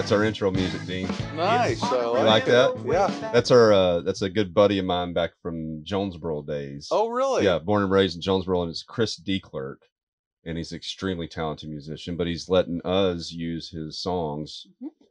That's our intro music, Dean. Nice. I You like it. that? Yeah. That's our that's a good buddy of mine back from Jonesboro days. Oh, really? Yeah, born and raised in Jonesboro, and it's Chris Declerk, and he's an extremely talented musician, but he's letting us use his songs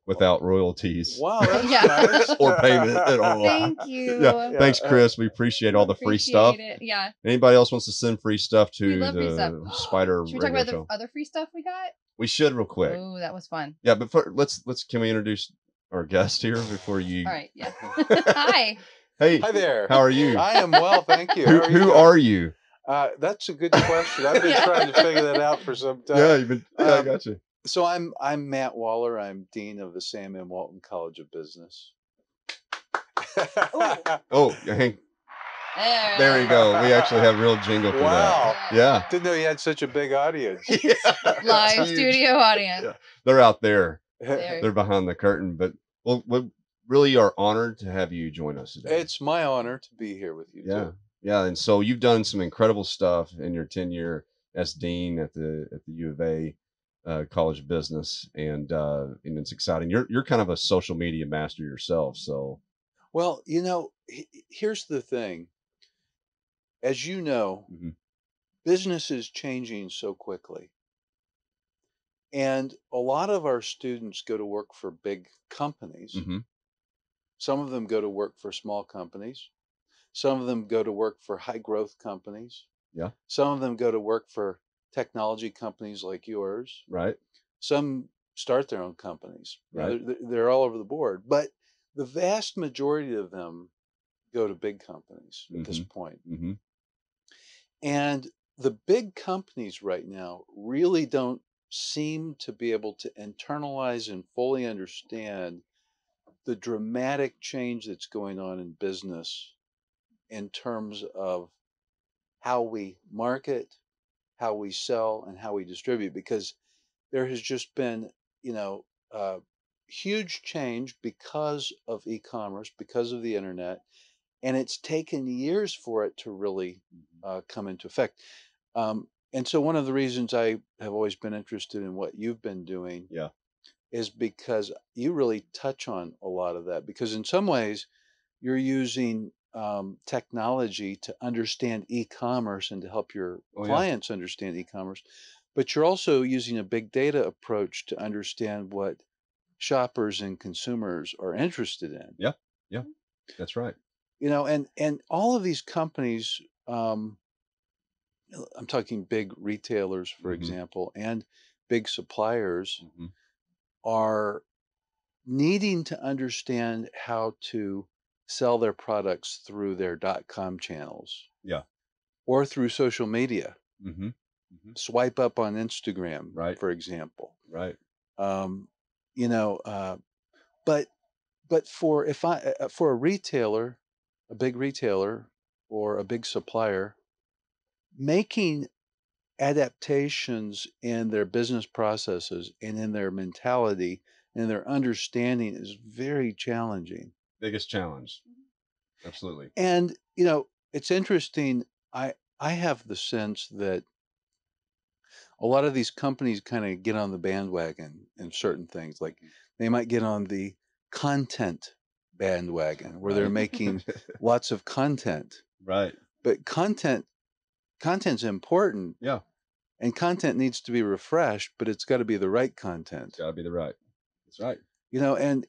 without royalties. Wow, that's Yeah. nice. Or payment at all. Thank you. Yeah. Thanks, Chris. We appreciate all the free stuff. Appreciate it. Yeah. Anybody else wants to send free stuff We to love free stuff. the Spider Should we talk Radio about Show? the other free stuff we got? We should real quick. Oh, that was fun. Yeah, but let's can we introduce our guest here before you? All right. Yeah. Hi. Hey. Hi there. How are you? I am well, thank you. Who are you? That's a good question. I've been trying to figure that out for some time. Yeah, you've been. Yeah, I got you. So I'm Matt Waller. I'm dean of the Sam M. Walton College of Business. Oh, hang. There you go. We actually have real jingle for Wow. that. Yeah. Didn't know you had such a big audience. Live studio audience. Yeah. They're out there. There. They're behind the curtain, but we really are honored to have you join us today. It's my honor to be here with you. Yeah. Too. Yeah. And so you've done some incredible stuff in your tenure as dean at the U of A College of Business, and it's exciting. You're kind of a social media master yourself. So, well, here's the thing. As you know, business is changing so quickly. And a lot of our students go to work for big companies. Some of them go to work for small companies. Some of them go to work for high growth companies. Yeah. Some of them go to work for technology companies like yours. Right. Some start their own companies. Right. They're all over the board. But the vast majority of them go to big companies at this point. And the big companies right now really don't seem to be able to internalize and fully understand the dramatic change that's going on in business in terms of how we market, how we sell, and how we distribute, because there has just been, huge change because of e-commerce, because of the internet, and it's taken years for it to really come into effect. And so one of the reasons I have always been interested in what you've been doing is because you really touch on a lot of that, because in some ways you're using technology to understand e-commerce and to help your clients understand e-commerce, but you're also using a big data approach to understand what shoppers and consumers are interested in. Yeah, that's right. And all of these companies, I'm talking big retailers, for example, and big suppliers are needing to understand how to sell their products through their .com channels. Yeah. Or through social media. Swipe up on Instagram, right, for example. Right. But for a retailer, a big retailer or a big supplier, making adaptations in their business processes and in their mentality and their understanding is very challenging. Biggest challenge. Absolutely. And it's interesting. I have the sense that a lot of these companies kind of get on the bandwagon in certain things. Like they might get on the content bandwagon where they're making lots of content. Right. But content's important. Yeah. And content needs to be refreshed, but it's got to be the right content. It's got to be the right. That's right. And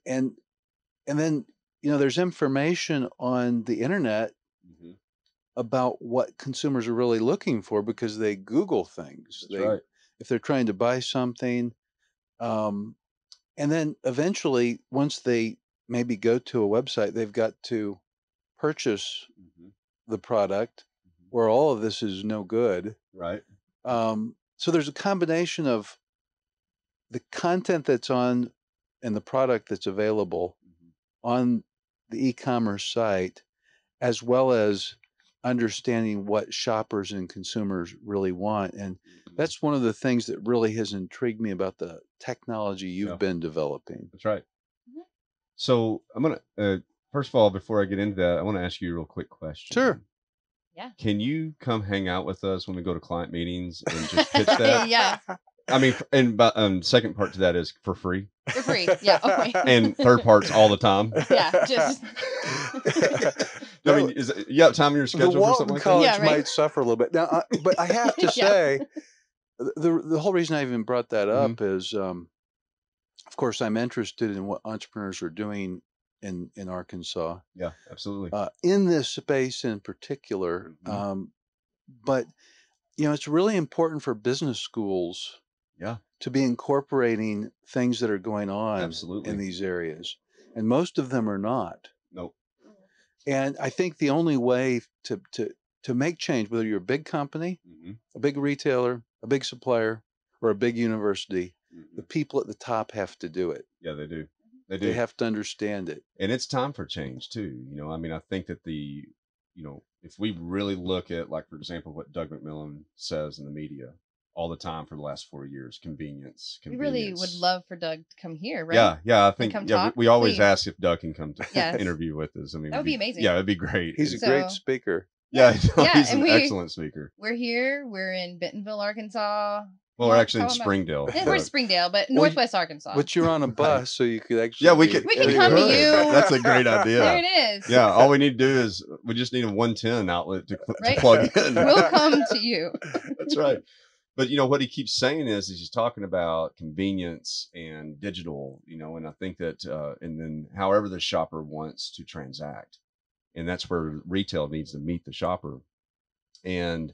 then there's information on the internet about what consumers are really looking for because they Google things. That's right. If they're trying to buy something, and then eventually, once they maybe go to a website, they've got to purchase the product, where all of this is no good. Right. So there's a combination of the content that's on and the product that's available on the e-commerce site, as well as understanding what shoppers and consumers really want. And that's one of the things that really has intrigued me about the technology you've been developing. That's right. So I'm going to, first of all, before I get into that, I want to ask you a real quick question. Sure. Yeah. Can you come hang out with us when we go to client meetings and just pitch that? Yeah. I mean, and but second part to that is for free, For free. Yeah. Oh, wait. and third part's all the time. Yeah. Just. I mean, No, is it, you have time in your the schedule for something Walton like that? College Yeah, right. might suffer a little bit now, but I have to Yeah. say, the whole reason I even brought that Mhm. up is, of course, I'm interested in what entrepreneurs are doing in Arkansas, Yeah, absolutely. in this space in particular. Mhm. But it's really important for business schools Yeah, to be incorporating things that are going on in absolutely. these areas, and most of them are not. Nope. And I think the only way to make change, whether you're a big company, Mhm. a big retailer, a big supplier, or a big university, the Mhm. people at the top have to do it. Yeah, they do. They They do. have to understand it. And it's time for change too. I mean, I think that if we really look at, like, for example, what Doug McMillan says in the media all the time for the last 4 years, convenience, We really would convenience. love for Doug to come here, right? Yeah, yeah. I And think, come yeah, talk. we always Please. ask if Doug can come to Yes. interview with us. I mean, That would be amazing. Yeah, it'd be great. He's a And- great So- speaker. yeah, Yeah, he's and an we- excellent speaker. We're here. We're in Bentonville, Arkansas. Well, we're Well, actually in how about- Springdale. We're in but- Springdale, but Well, Northwest Arkansas. But you're on a bus, so you could actually. yeah, we be could. We can we come to could. you. That's a great idea. There it is. Yeah, all we need to do is we just need a 110 outlet to Right? plug in. We'll come to you. That's right. But what he keeps saying is he's talking about convenience and digital, and I think that and then however the shopper wants to transact. And that's where retail needs to meet the shopper. And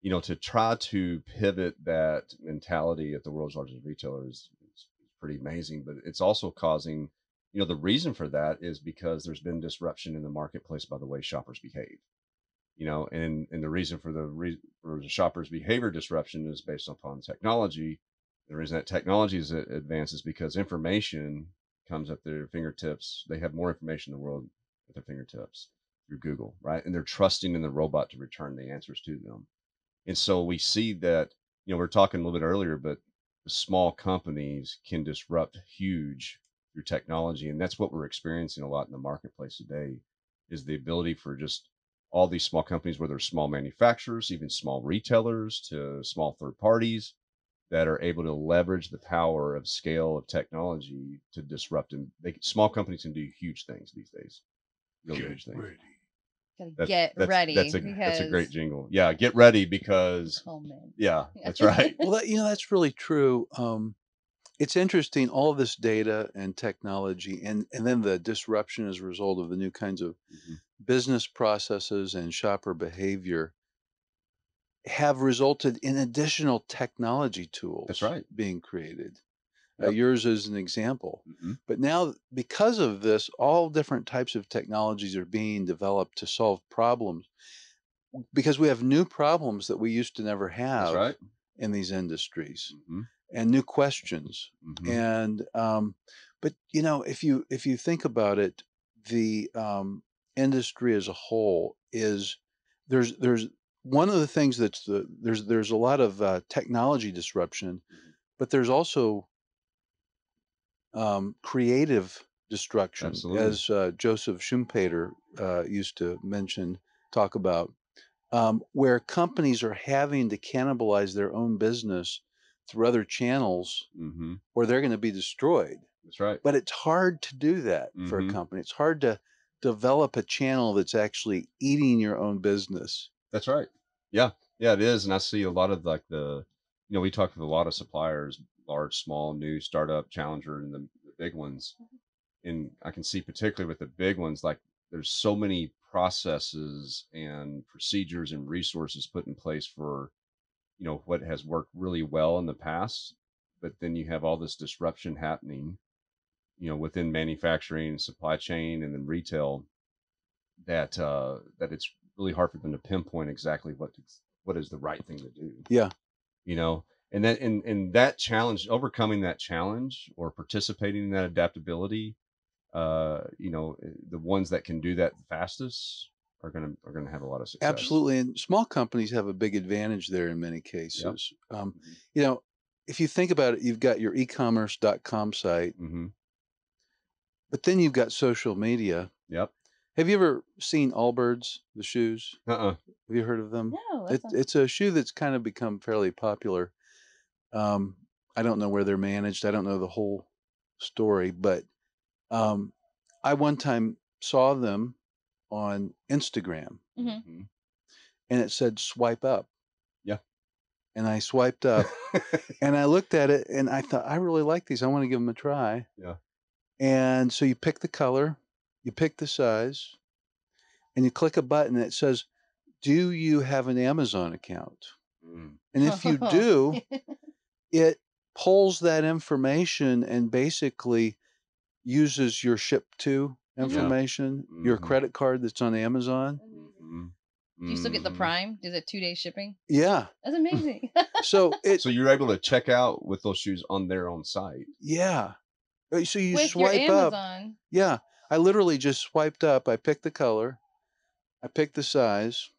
to try to pivot that mentality at the world's largest retailer is pretty amazing, but it's also causing, the reason for that is because there's been disruption in the marketplace by the way shoppers behave. And the reason for for the shopper's behavior disruption is based upon technology. The reason that technology is advances because information comes at their fingertips. They have more information in the world at their fingertips through Google, right? And they're trusting in the robot to return the answers to them. And so we see that, we we're talking a little bit earlier, but the small companies can disrupt huge through technology. And that's what we're experiencing a lot in the marketplace today is the ability for just all these small companies, whether small manufacturers, even small retailers to small third parties that are able to leverage the power of scale of technology to disrupt. And small companies can do huge things these days, really huge things. Gotta get ready. That's a great jingle. Yeah, get ready because Oh, man. yeah, that's right. Well, that's really true. It's interesting, all of this data and technology, and then the disruption as a result of the new kinds of Mhm. business processes and shopper behavior have resulted in additional technology tools That's right. being created. Yep. Yours is an example. Mhm. But now, because of this, all different types of technologies are being developed to solve problems because we have new problems that we used to never That's have right. in these industries Mhm. and new questions. Mhm. And but if you think about it, the industry as a whole is there's one of the things there's a lot of technology disruption, Mhm. but there's also creative destruction, Absolutely. as Joseph Schumpeter used to talk about, where companies are having to cannibalize their own business through other channels Mhm. or they're going to be destroyed. That's right. But it's hard to do that for a Mhm. company. It's hard to develop a channel that's actually eating your own business. That's right. Yeah. Yeah, it is. And I see a lot of like we talk with a lot of suppliers, large, small, new, startup, challenger, and the big ones. And I can see particularly with the big ones, like there's so many processes and procedures and resources put in place for, what has worked really well in the past. But then you have all this disruption happening, within manufacturing, supply chain, and then retail that it's really hard for them to pinpoint exactly what is the right thing to do. Yeah. And then in that challenge, overcoming that challenge or participating in that adaptability, the ones that can do that fastest are gonna have a lot of success. Absolutely. And small companies have a big advantage there in many cases. Mhm. If you think about it, you've got your ecommerce.com site, Mm-hmm. but then you've got social media. Yep. Have you ever seen Allbirds, the shoes? Uh-uh. Have you heard of them? No, It's a shoe that's kind of become fairly popular. I don't know where they're managed. I don't know the whole story, but I one time saw them on Instagram, Mhm. and it said swipe up. Yeah. And I swiped up and I looked at it and I thought, I really like these. I want to give them a try. Yeah. And so you pick the color, you pick the size, and you click a button that says, do you have an Amazon account? Mm. And if you do, it pulls that information and basically uses your ship to information, your Mhm. credit card that's on Amazon. Mhm. Do you still get the Mhm. Prime? Is it 2 day shipping? Yeah. That's amazing. So So you're able to check out with those shoes on their own site. yeah. So you With your swipe up. Amazon. Yeah. I literally just swiped up. I picked the color. I picked the size.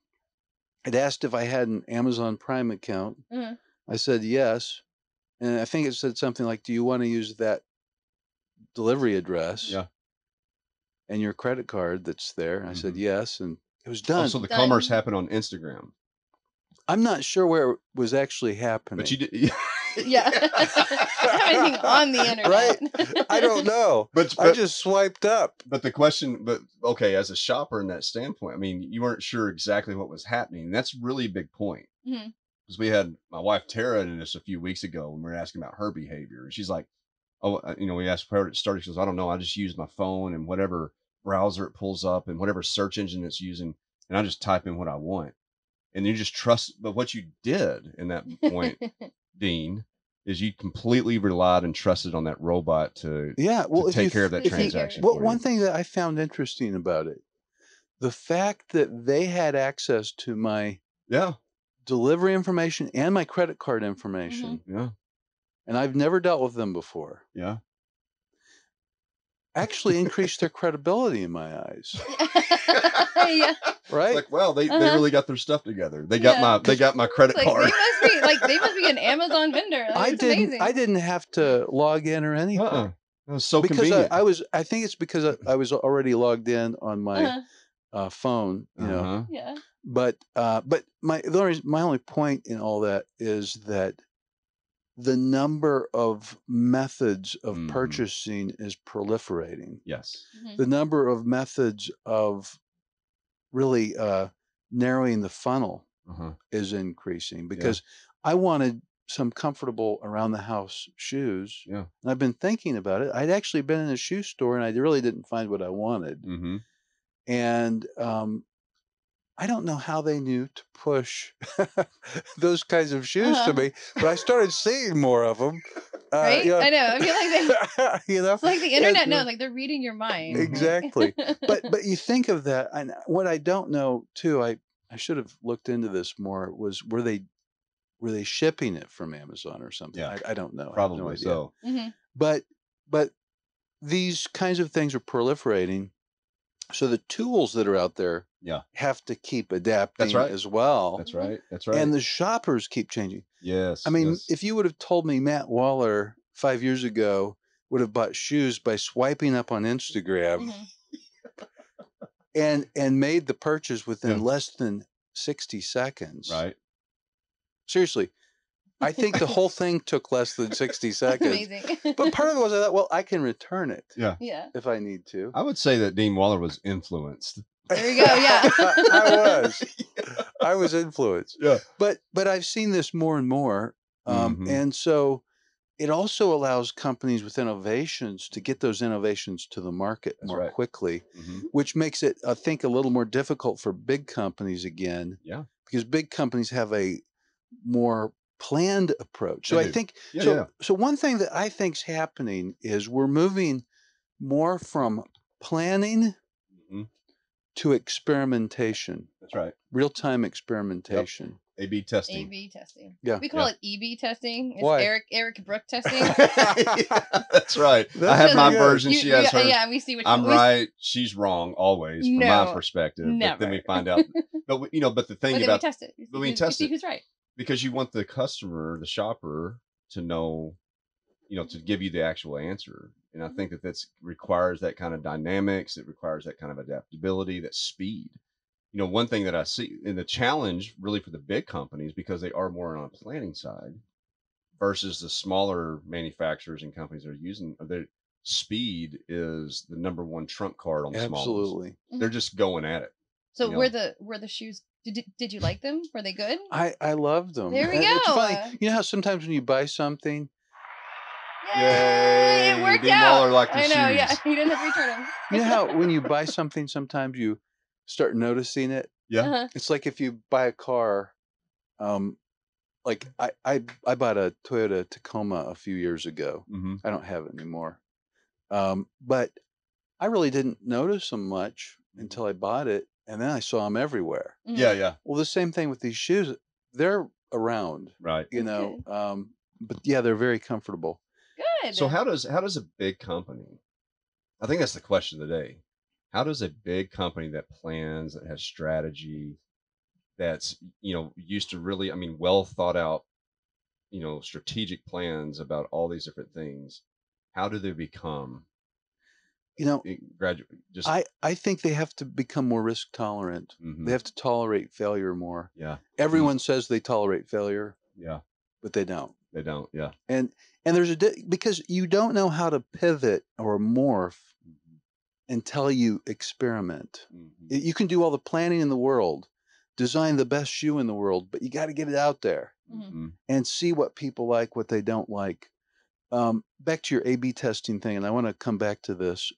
It asked if I had an Amazon Prime account. Mhm. I said yes. And I think it said something like, do you want to use that delivery address Yeah. and your credit card that's there? I said Mhm. yes. And it was Oh, done. so the Done. commerce happened on Instagram. I'm not sure where it was actually happening. But you did. Yeah. Everything on the internet. Right? I don't know. But I just swiped up. But the question, but okay, as a shopper in that standpoint, I mean, you weren't sure exactly what was happening. That's really a big point. Mhm. Because we had my wife Tara in this a few weeks ago when we were asking about her behavior. She's like, "Oh, we asked her it started." She goes, "I don't know. I just use my phone and whatever browser it pulls up and whatever search engine it's using, and I just type in what I want." And you just trust. But what you did in that point, Dean, is you completely relied and trusted on that robot to Yeah. Well, if you take care of that To take care of transaction it. well, for one you. thing that I found interesting about it, the fact that they had access to my Yeah, delivery information and my credit card information, yeah, and I've never dealt with them before, yeah. actually increased their credibility in my eyes. Yeah. Right? Like, well, they Uh-huh. really got their stuff together. They got Yeah. my credit Like card. they must be an Amazon vendor. Like, it's amazing. I didn't have to log in or anything. That was so Because convenient. I think it's because I was already logged in on my phone, Uh-huh. Yeah. But my only point in all that is that the number of methods of Mhm. purchasing is proliferating. Yes. Mhm. The number of methods of really narrowing the funnel Uh-huh. is increasing because I wanted some comfortable around the house shoes. Yeah. And I've been thinking about it. I'd actually been in a shoe store and I really didn't find what I wanted. Mm-hmm. And I don't know how they knew to push those kinds of shoes to me, but I started seeing more of them. Right? I know. I feel like they, It's like the internet knows, like they're reading your mind. Exactly. But you think of that, and what I don't know too, I should have looked into this more. Was were they shipping it from Amazon or something? Yeah. I don't know. Probably I have no idea. so. Mm-hmm. But these kinds of things are proliferating. So the tools that are out there have to keep adapting as well. That's right. That's right. And the shoppers keep changing. Yes. I mean, yes. if you would have told me Matt Waller 5 years ago would have bought shoes by swiping up on Instagram and made the purchase within less than 60 seconds. Right. Seriously. I think the whole thing took less than 60 seconds. Amazing. But part of it was I thought, well, I can return it. Yeah. If I need to. I would say that Dean Waller was influenced. There you go. Yeah. I was influenced. Yeah. But I've seen this more and more. And so it also allows companies with innovations to get those innovations to the market more quickly, which makes it, I think, a little more difficult for big companies again. Yeah. Because big companies have a more planned approach. So They I do. think Yeah, so one thing that I think's happening is we're moving more from planning to experimentation. That's right. Real-time experimentation. A/B testing. A/B testing. Yeah. We call it EB testing. It's Why? Eric Brook testing. That's right. I have my version. She has hers. Yeah, we see which I'm right. She's wrong always from my perspective. Never. But then we find out. But but the thing about we test it. But we test see it who's right. because you want the customer, the shopper, to know, to give you the actual answer. And I think that requires that kind of dynamics. It requires that kind of adaptability, that speed. One thing that I see in the challenge really for the big companies, because they are more on a planning side versus the smaller manufacturers and companies that are using their speed is the number one trump card on the small ones. Absolutely. They're Mhm. just going at it, So you know. were the shoes did you like them? Were they good? I loved them. There we It's go. funny. You know how sometimes when you buy something, Yay! It Yay, worked Dean out. Waller liked his I know, yeah. shoes. You didn't have to return them. you know how when you buy something, sometimes you start noticing it. Yeah. Uh-huh. It's like if you buy a car, um, like I bought a Toyota Tacoma a few years ago. Hmm. I don't have it anymore. But I really didn't notice them much until I bought it, and then I saw them everywhere. Mhm. Yeah, yeah, Well, the same thing with these shoes. They're around, right. you That's know, good. but yeah, they're very comfortable. So Good. how does a big company, I think that's the question of the day. How does a big company that plans, that has strategy, that's, used to really, I mean, well thought out, strategic plans about all these different things, how do they become You know, graduate just I think they have to become more risk tolerant. They mhm, have to tolerate failure more. yeah. Mm, Everyone says they tolerate failure, yeah, but they don't. they don't, yeah. And there's because you don't know how to pivot or morph Mhm, until you experiment. mhm, You can do all the planning in the world, design the best shoe in the world, but you got to get it out there Mhm. mhm, and see what people like, what they don't like. Back to your A/B testing thing, and I want to come back to this.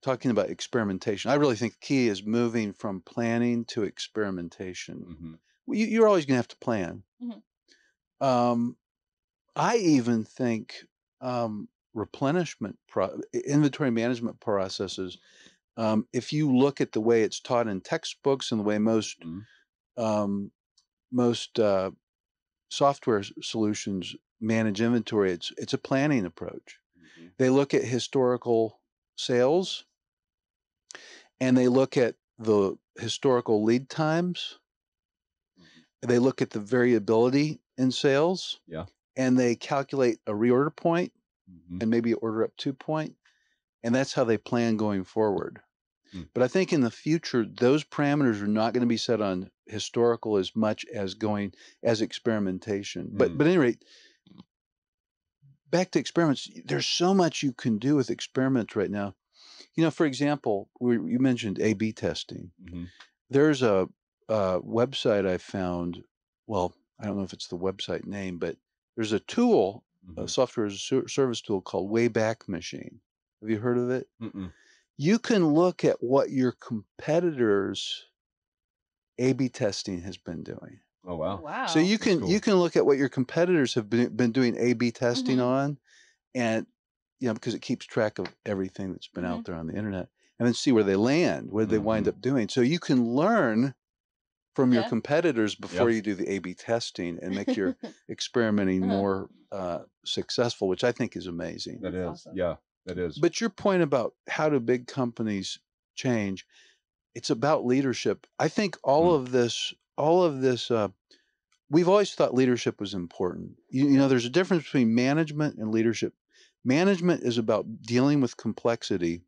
Talking about experimentation, I really think the key is moving from planning to experimentation. mhm, You're always going to have to plan. Mhm. Um, I even think replenishment, inventory management processes. If you look at the way it's taught in textbooks and the way mhm, um, most software solutions manage inventory, it's a planning approach. mhm, They look at historical sales and they look at the historical lead times. mhm, They look at the variability in sales yeah, and they calculate a reorder point mhm, and maybe order up 2 point. And that's how they plan going forward. mm, But I think in the future, those parameters are not going to be set on historical as much as going as experimentation. mm, But at any rate, back to experiments, there's so much you can do with experiments right now. For example, you mentioned A/B testing. mhm, There's a website I found. Well, I don't know if it's the website name, but there's a tool, a mhm, software as a service tool called Wayback Machine. Have you heard of it? mm-mm. You can look at what your competitors' A/B testing has been doing. Oh, Oh, wow. So wow. you That's can cool. look at what your competitors have been doing A/B testing Mhm. on, and because it keeps track of everything that's been out Mhm. there on the internet, and then see where they land, what they wind Mhm, up doing. So you can learn from your Yeah. competitors yeah, before you do the A/B testing and make your experimenting Uh-huh. more successful, which I think is amazing. that That's is, awesome. yeah, that is. But your point about how do big companies change? It's about leadership. I think Mm, all of this, we've always thought leadership was important. yeah, There's a difference between management and leadership. Management is about dealing with complexity.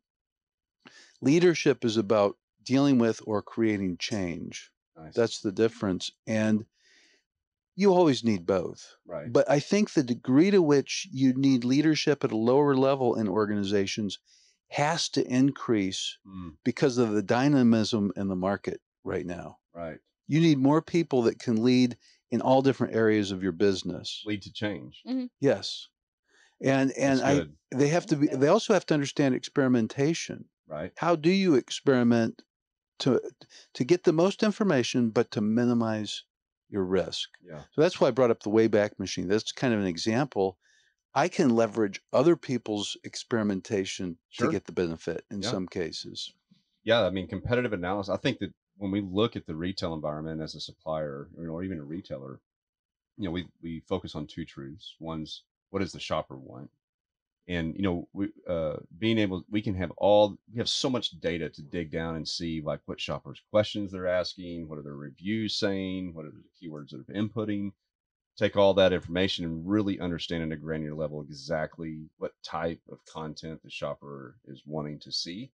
Leadership is about dealing with or creating change. nice, That's the difference. And you always need both. right. But I think the degree to which you need leadership at a lower level in organizations has to increase Mm, because of the dynamism in the market right now. right. You need more people that can lead in all different areas of your business. Lead to change. Mhm. Yes. And That's I good, That's good. they also have to understand experimentation. right? How do you experiment to get the most information but to minimize your risk? Yeah, So that's why I brought up the Wayback Machine. That's kind of an example. I can leverage other people's experimentation to sure. get the benefit in Yeah, some cases. yeah. I mean, competitive analysis. I think that when we look at the retail environment as a supplier, or even a retailer, we focus on two truths. One's what does the shopper want, and we being able we have so much data to dig down and see like what shoppers questions they're asking, what are their reviews saying, what are the keywords that are inputting, take all that information and really understand at a granular level exactly what type of content the shopper is wanting to see,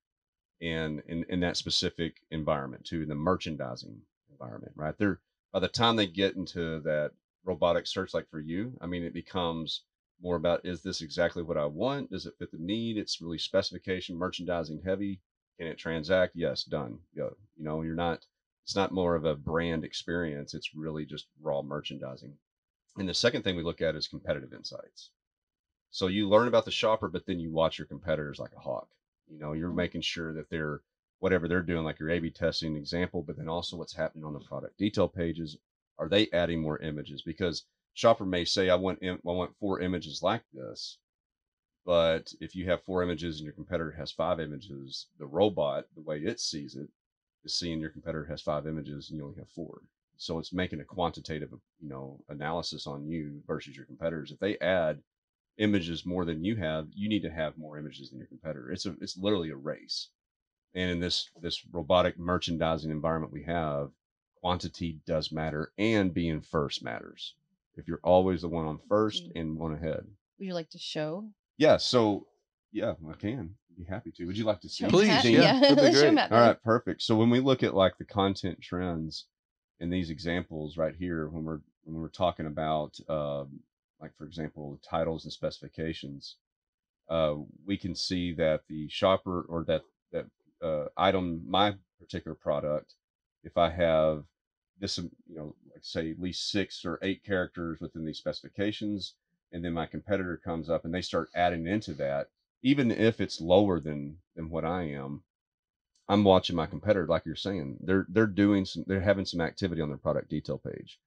and in that specific environment too, in the merchandising environment, right? They're, by the time they get into that robotic search like for you? I mean, it becomes more about, is this exactly what I want? Does it fit the need? It's really specification, merchandising heavy. Can it transact? Yes, done. Go. You know, you're not, it's not more of a brand experience. It's really just raw merchandising. And the second thing we look at is competitive insights. So you learn about the shopper, but then you watch your competitors like a hawk. You know, you're Mhm. making sure that they're whatever they're doing, like your A/B testing example, but then also what's happening on the product detail pages. Are they adding more images? Because shopper may say, I want 4 images like this, but if you have 4 images and your competitor has 5 images, the robot, the way it sees it, is seeing your competitor has 5 images and you only have 4. So it's making a quantitative, analysis on you versus your competitors. If they add images more than you have, you need to have more images than your competitor. It's literally a race. And in this robotic merchandising environment we have, quantity does matter and being first matters. If you're always the one on first Would and one ahead. you like to show Yeah, so yeah, I can. Be happy to. Would you like to show see, Please, Matt? yeah, Dean? Yeah, that'd be let's show great. Matt All then. right, perfect. So when we look at like the content trends in these examples right here, when we're talking about like for example titles and specifications, we can see that the shopper or that item, my particular product, if I have this, like say at least 6 or 8 characters within these specifications, and then my competitor comes up and they start adding into that, even if it's lower than what I am, I'm watching my competitor, like you're saying, they're having some activity on their product detail page.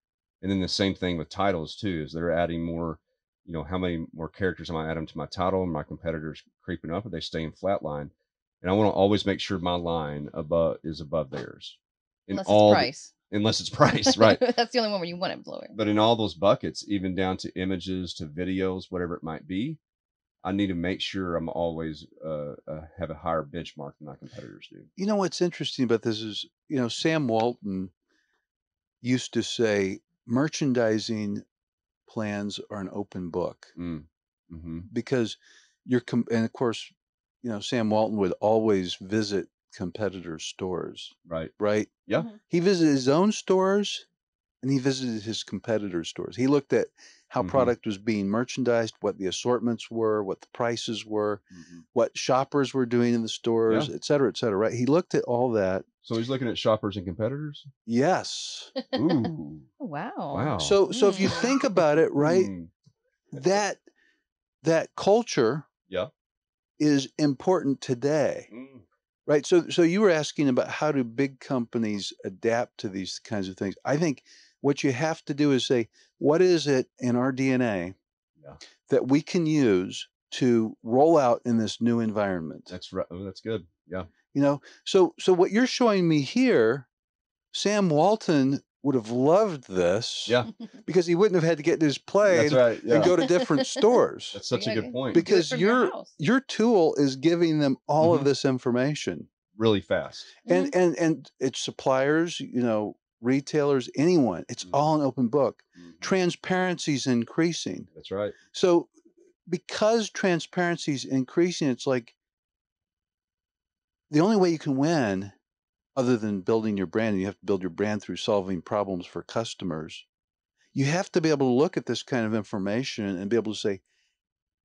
And then the same thing with titles too, is they're adding more, how many more characters am I adding to my title? And my competitors creeping up, or they staying flatline? And I want to always make sure my line above is above theirs. In Unless it's all the, price. unless it's price, right? That's the only one where you want it lower. But in all those buckets, even down to images to videos, whatever it might be, I need to make sure I'm always have a higher benchmark than my competitors do. You know what's interesting about this is, Sam Walton used to say merchandising plans are an open book Mm. Mm-hmm. because and of course, Sam Walton would always visit competitors' stores, Right. right? Yeah. Mhm. He visited his own stores and he visited his competitors' stores. He looked at how Mhm. product was being merchandised, what the assortments were, what the prices were, Mhm. what shoppers were doing in the stores, Yeah. et cetera, right? He looked at all that. So he's looking at shoppers and competitors? Yes. Ooh. Oh, wow. Wow. So if you Mm. think about it, right, Mm. that that culture Yeah. is important today, Mm. right? So you were asking about how do big companies adapt to these kinds of things. I think what you have to do is say, what is it in our DNA Yeah. that we can use to roll out in this new environment? That's right. Oh, that's good. Yeah. So what you're showing me here, Sam Walton would have loved this Yeah. because he wouldn't have had to get in his That's plane right. and Yeah. go to different stores That's such a good point. Do it because from your your house. your tool is giving them all of Mhm. this information. Really fast. And Mhm. and it's suppliers, retailers, anyone. It's all Mhm. an open book. Mhm. Transparency is increasing. That's right. So because transparency is increasing, it's like the only way you can win, other than building your brand, and you have to build your brand through solving problems for customers. You have to be able to look at this kind of information and be able to say,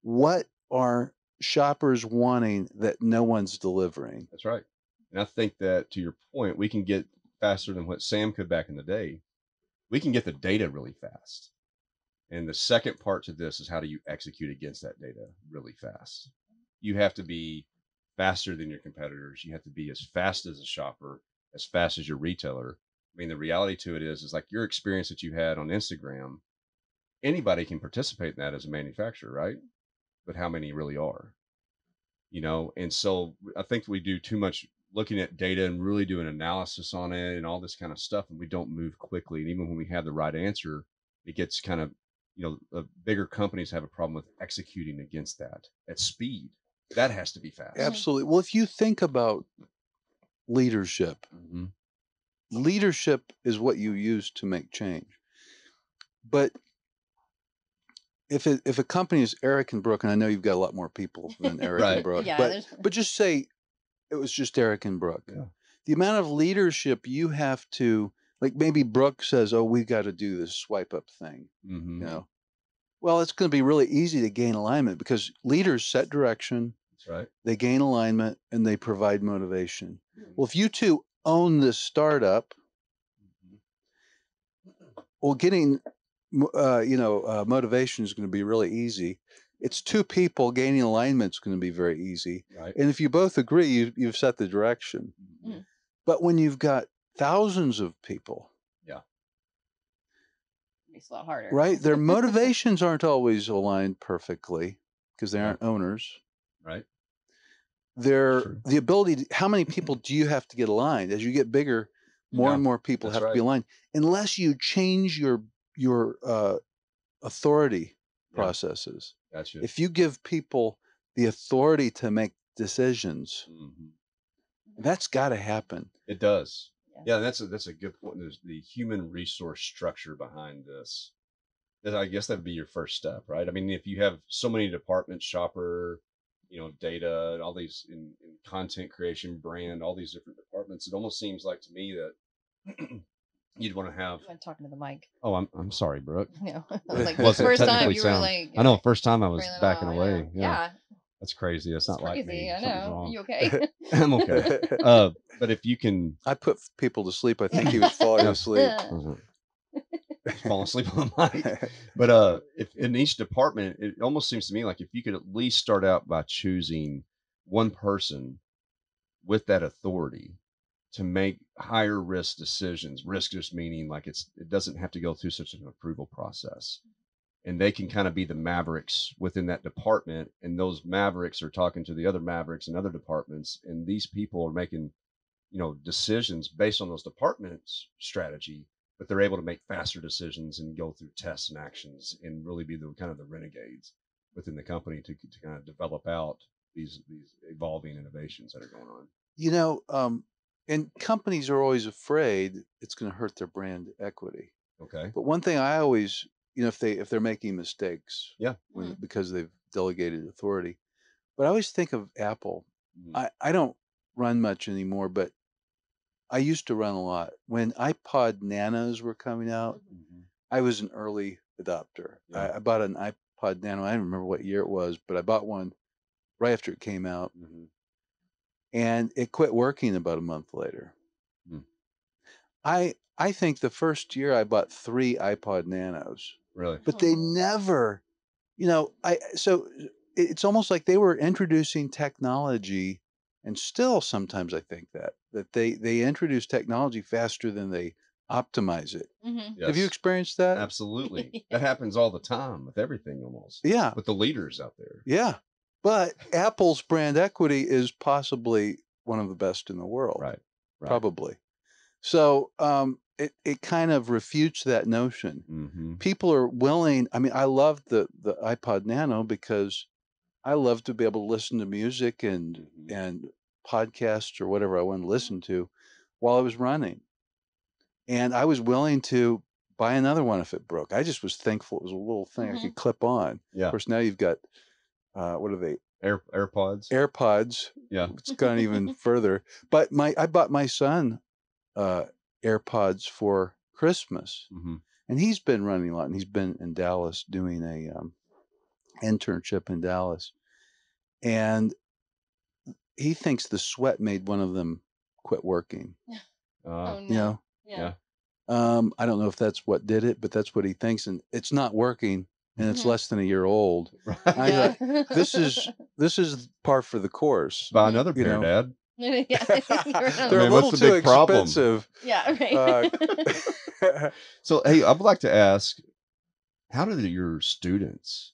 what are shoppers wanting that no one's delivering? That's right. And I think that to your point, we can get faster than what Sam could back in the day. We can get the data really fast. And the second part to this is, how do you execute against that data really fast? You have to be faster than your competitors. You have to be as fast as a shopper, as fast as your retailer. I mean, the reality to it is like your experience that you had on Instagram, anybody can participate in that as a manufacturer, right? But how many really are? And so I think we do too much looking at data and really do an analysis on it and all this kind of stuff, and we don't move quickly. And even when we have the right answer, it gets kind of, bigger companies have a problem with executing against that at speed. That has to be fast. Absolutely. Well, if you think about leadership, Hmm. leadership is what you use to make change. But if a company is Eric and Brooke, and I know you've got a lot more people than Eric and Right. Brooke, Yeah, but there's just say it was just Eric and Brooke. Yeah. The amount of leadership you have to Like maybe Brooke says, "Oh, we've got to do this swipe up thing." Mm-hmm. You know, well, it's going to be really easy to gain alignment because leaders set direction, That's right. they gain alignment, and they provide motivation. Mhm. Well, if you two own this startup, well, getting motivation is going to be really easy. It's two people gaining alignment is going to be very easy. Right. And if you both agree, you've set the direction. Mhm. But when you've got thousands of people, Makes it a lot harder. right, their motivations aren't always aligned perfectly because they Yeah. aren't owners. Right. The ability to, how many people do you have to get aligned? As you get bigger, more Yeah, and more people that's have to be right. aligned. Unless you change your authority Yeah. processes. Gotcha. If you give people the authority to make decisions, that's got to happen. It does. Yeah. Yeah, that's a good point. There's the human resource structure behind this. I guess that'd be your first step, right? I mean, if you have so many departments, shopper, data, and all these in content creation, brand, all these different departments, it almost seems like to me that you'd want to have. I'm talking to the mic. Oh, I'm sorry, Brooke. No, I was like Wasn't first time technically you were sound. like, I know. First time I was turning that backing off, away. Yeah. Yeah, That's crazy. That's it's not like crazy. me. I Something's know. wrong. You okay? I'm okay. But if you can, I put people to sleep. I think he was falling asleep. Fall asleep on the mic. But if in each department, it almost seems to me like if you could at least start out by choosing one person with that authority to make higher risk decisions. Risk just meaning like it doesn't have to go through such an approval process. And they can kind of be the mavericks within that department. And those mavericks are talking to the other mavericks in other departments. And these people are making, decisions based on those departments' strategy, but they're able to make faster decisions and go through tests and actions and really be the kind of the renegades within the company to kind of develop out these evolving innovations that are going on. And companies are always afraid it's going to hurt their brand equity. Okay. But one thing I always, if they're making mistakes, Yeah. because they've delegated authority, but I always think of Apple. Mhm. I don't run much anymore, but I used to run a lot. When iPod Nanos were coming out, Mhm. I was an early adopter. Yeah. I bought an iPod Nano. I don't remember what year it was, but I bought one right after it came out, Mhm. and it quit working about a month later. Mm. I think the first year I bought 3 iPod Nanos, Really? but they never, so it's almost like they were introducing technology, and still sometimes I think that they introduce technology faster than they optimize it. Mhm. Have you Yes. experienced that? Absolutely. That happens all the time with everything almost. Yeah. With the leaders out there. Yeah. But Apple's brand equity is possibly one of the best in the world. Right. Probably. So it kind of refutes that notion. Mm-hmm. People are willing. I mean, I love the iPod Nano because I love to be able to listen to music and podcasts or whatever I want to listen to while I was running. And I was willing to buy another one if it broke. I just was thankful it was a little thing I could clip on. Yeah. Of course, now you've got what are they? AirPods. AirPods. Yeah. It's gone even further. But I bought my son AirPods for Christmas, Mm-hmm. and he's been running a lot. And he's been in Dallas doing a internship in Dallas, and he thinks the sweat made one of them quit working. Oh You no. know, Yeah. I don't know if that's what did it, but that's what he thinks, and it's not working, and it's Mhm. less than a year old. Right. I Yeah. thought, this is par for the course. Buy another You pair, know. Dad. Yeah. They're I a mean, little what's the too big problem? expensive. Yeah. Right. So, hey, I would like to ask, how do your students?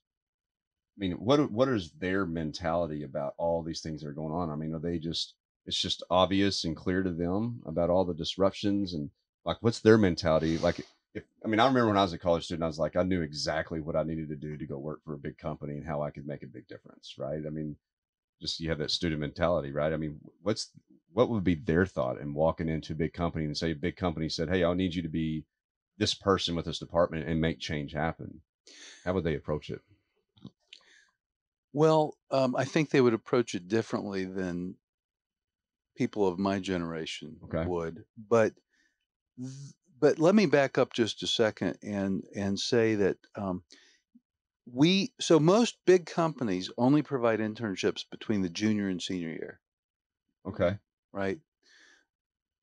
I mean, what is their mentality about all these things that are going on? I mean, are they just it's just obvious and clear to them about all the disruptions and like what's their mentality? Like if I mean, I remember when I was a college student, I was like, I knew exactly what I needed to do to go work for a big company and how I could make a big difference, right? I mean, just you have that student mentality, right? I mean, what would be their thought in walking into a big company and say a big company said, "Hey, I'll need you to be this person with this department and make change happen." How would they approach it? Well, I think they would approach it differently than people of my generation Okay. would, but th- But let me back up just a second and say that so most big companies only provide internships between the junior and senior year, Okay. right?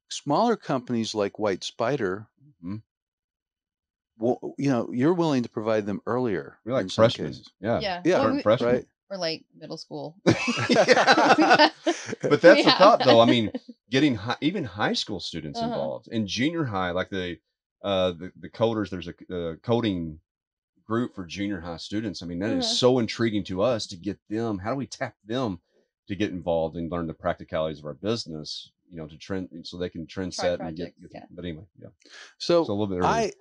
Smaller companies like White Spider, Mhm. well, you're willing to provide them earlier We're like in some freshmen. cases. Yeah. Yeah. Yeah, Well, Start freshmen. right. or like middle school. Yeah. But that's the Yeah. thought, though. I mean, getting even high school students Uh-huh. involved in junior high, like the coders. There's a coding group for junior high students. I mean, that is Uh-huh. so intriguing to us to get them. How do we tap them to get involved and learn the practicalities of our business? To trend so they can trend Try set and get. projects, yeah. But anyway, yeah. So So a little bit earlier.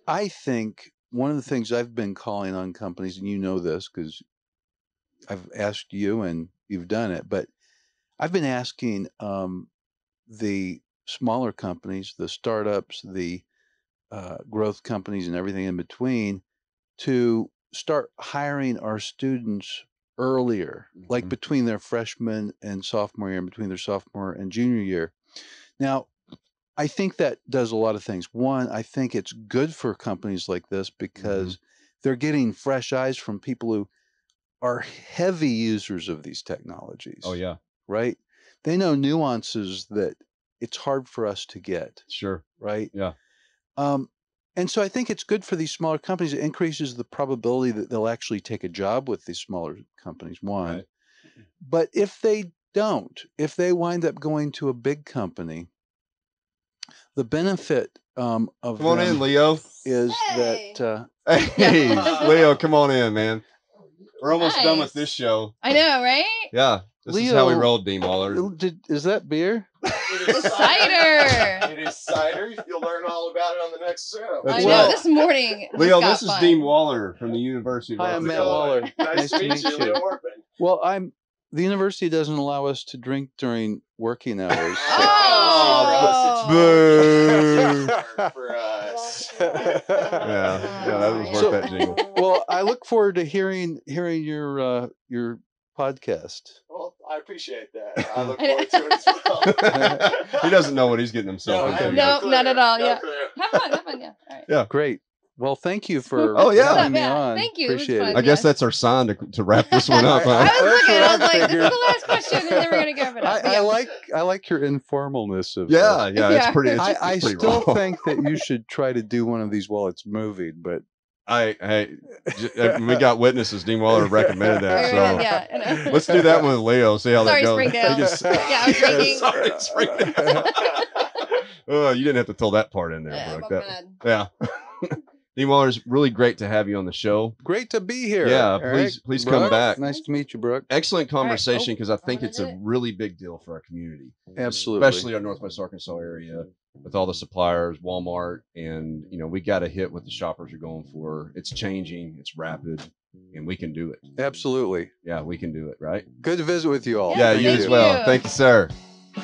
I think one of the things I've been calling on companies, and you know this because I've asked you and you've done it, but I've been asking the smaller companies, the startups, the growth companies, and everything in between to start hiring our students earlier, like Mhm. between their freshman and sophomore year, and between their sophomore and junior year. Now, I think that does a lot of things. One, I think it's good for companies like this because they're getting fresh eyes from people who are heavy users of these technologies. Oh yeah, Right? They know nuances that it's hard for us to get, sure. right? Yeah. And so I think it's good for these smaller companies. It increases the probability that they'll actually take a job with these smaller companies, one. Right. But if they don't, if they wind up going to a big company, the benefit of Come on in, them Leo. is Hey. that Hey, Leo, come on in, man. We're almost done with Nice. this show. I know, right? Yeah, this is how we Leo- roll, Dean Waller. is that beer? It's cider. It is cider. You'll learn all about it on the next show. That's I right. know. This morning. Leo, got this is fun. Dean Waller from the University of Hi, I'm Arkansas. Matt Waller. Nice to meet you, Leo Orpin. Well, the university doesn't allow us to drink during working hours. Oh. Boo. For us. Yeah, that was worth So- that jingle. Well, I look forward to hearing your podcast. Well, I appreciate that. I look forward to it as well. He doesn't know what he's getting himself I into. have No, clue. not at all, No yeah. clue. Have fun, yeah. All right. Great. Well, thank you for Oh, yeah. having me Yeah, on. thank you. It was Appreciate fun. it. I guess that's our sign to wrap this one up. I Huh? was looking, I was like, this is figured. the last question, and then we're gonna go over it. I like your informalness of Yeah, this. yeah, it's Yeah. pretty. It's, I it's pretty still raw. think that you should try to do one of these while it's moving, but We got witnesses. Dean Waller recommended that, so yeah. let's do that one with Leo. See how Sorry, that goes. Springdale. He just- Yeah, I was drinking. Sorry, Springdale. Oh, you didn't have to throw that part in there, Yeah, Brooke. my That- bad. yeah. Dean Waller, it's really great to have you on the show. great to be here. Yeah, Eric, please come Brooke, back. Nice to meet you, Brooke. Excellent conversation because I think gonna it's do a it. really big deal for our community, Absolutely. especially our Northwest Arkansas area with all the suppliers, Walmart, and we got to hit what the shoppers are going for. It's changing, it's rapid, and we can do it. Absolutely. Yeah, we can do it, right? Good to visit with you all. Yeah, Yes, you thank as well. you. Thank you, sir.